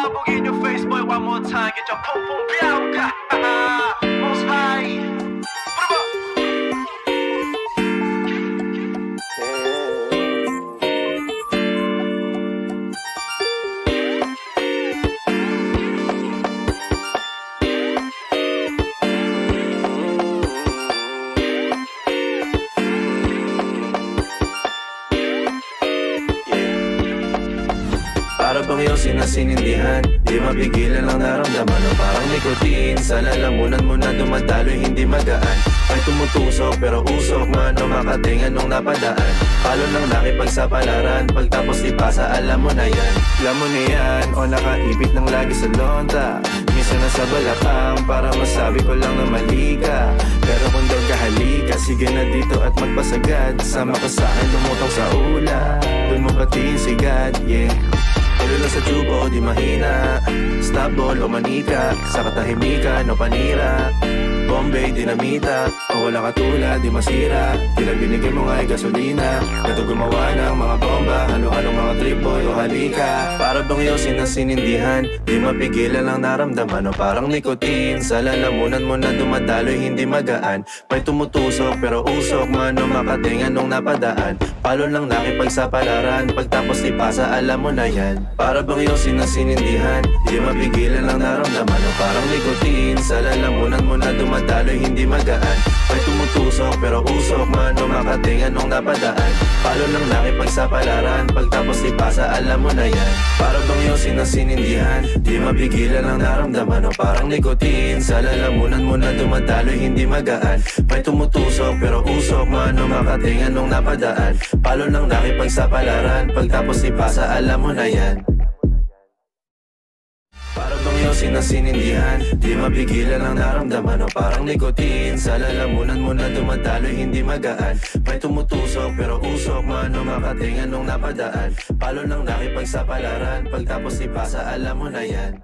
pasabog in your face, boy, one more time. Get your pum pum biao ka. Most high. Para bang yosin na sinindihan, di mapigilan ang naramdaman o parang nikotin. Sa lalamunan mo na dumadaloy, hindi magaan. May tumutusok pero usok man o makatingan nung napadaan. Palo ng nakipagsapalaran, pagtapos di pasa, alam mo na yan. Alam mo na yan, o nakaibit ng lagi sa lonta. Minsan nasa balakang, para masabi ko lang na mali ka. Pero kung daw kahalika, sige na dito at magpasagad. Sama ka sa'kin, lumutang sa ula. Doon mo patiin si God, yeah. Ulula sa tubo, di mahina. Snapball o manika, sa katahimikan o panira. Bombay, dinamita, o wala katulad, di masira. Tila binigay mo nga'y gasolina. Gato gumawa ng mga bomba, halo-halong mga trip boy o halika. Para bang yosin na sinindihan, di mapigilan ang naramdaman o parang nikotin. Sa lalamunan mo na dumadaloy, hindi magaan. May tumutusok pero usok man o makatingan nung napadaan. Palo lang nakipagsapalaran, pagtapos ipasa, alam mo na yan. Para bang yosin na sinindihan, di mapigilan ang naramdaman o parang nikotin. Sa lalamunan mo na dumadaloy, hindi magaan. May tumutusok pero usok man o makatingan nung napadaan. Palo lang nakipagsapalaran, pagtapos ipasa, alam mo na yan. Para bang yosin na sinindihan, di mapigilan ang naramdaman o parang nikotin. Sa lalamunan mo na dumadaloy, hindi magaan. May tumutusok pero usok man o makatingan nung napadaan. Palo lang nakipagsapalaran, pagtapos ipasa, alam mo na yan. Para bang yosin na sinindihan, di mapigilan ang naramdaman o parang nikotin. Sa lalamunan mo na dumadaloy, hindi magaan. May tumutusok pero usok man o makatingan nung napadaan. Palo lang nakipagsapalaran, pagtapos ipasa, alam mo na yan.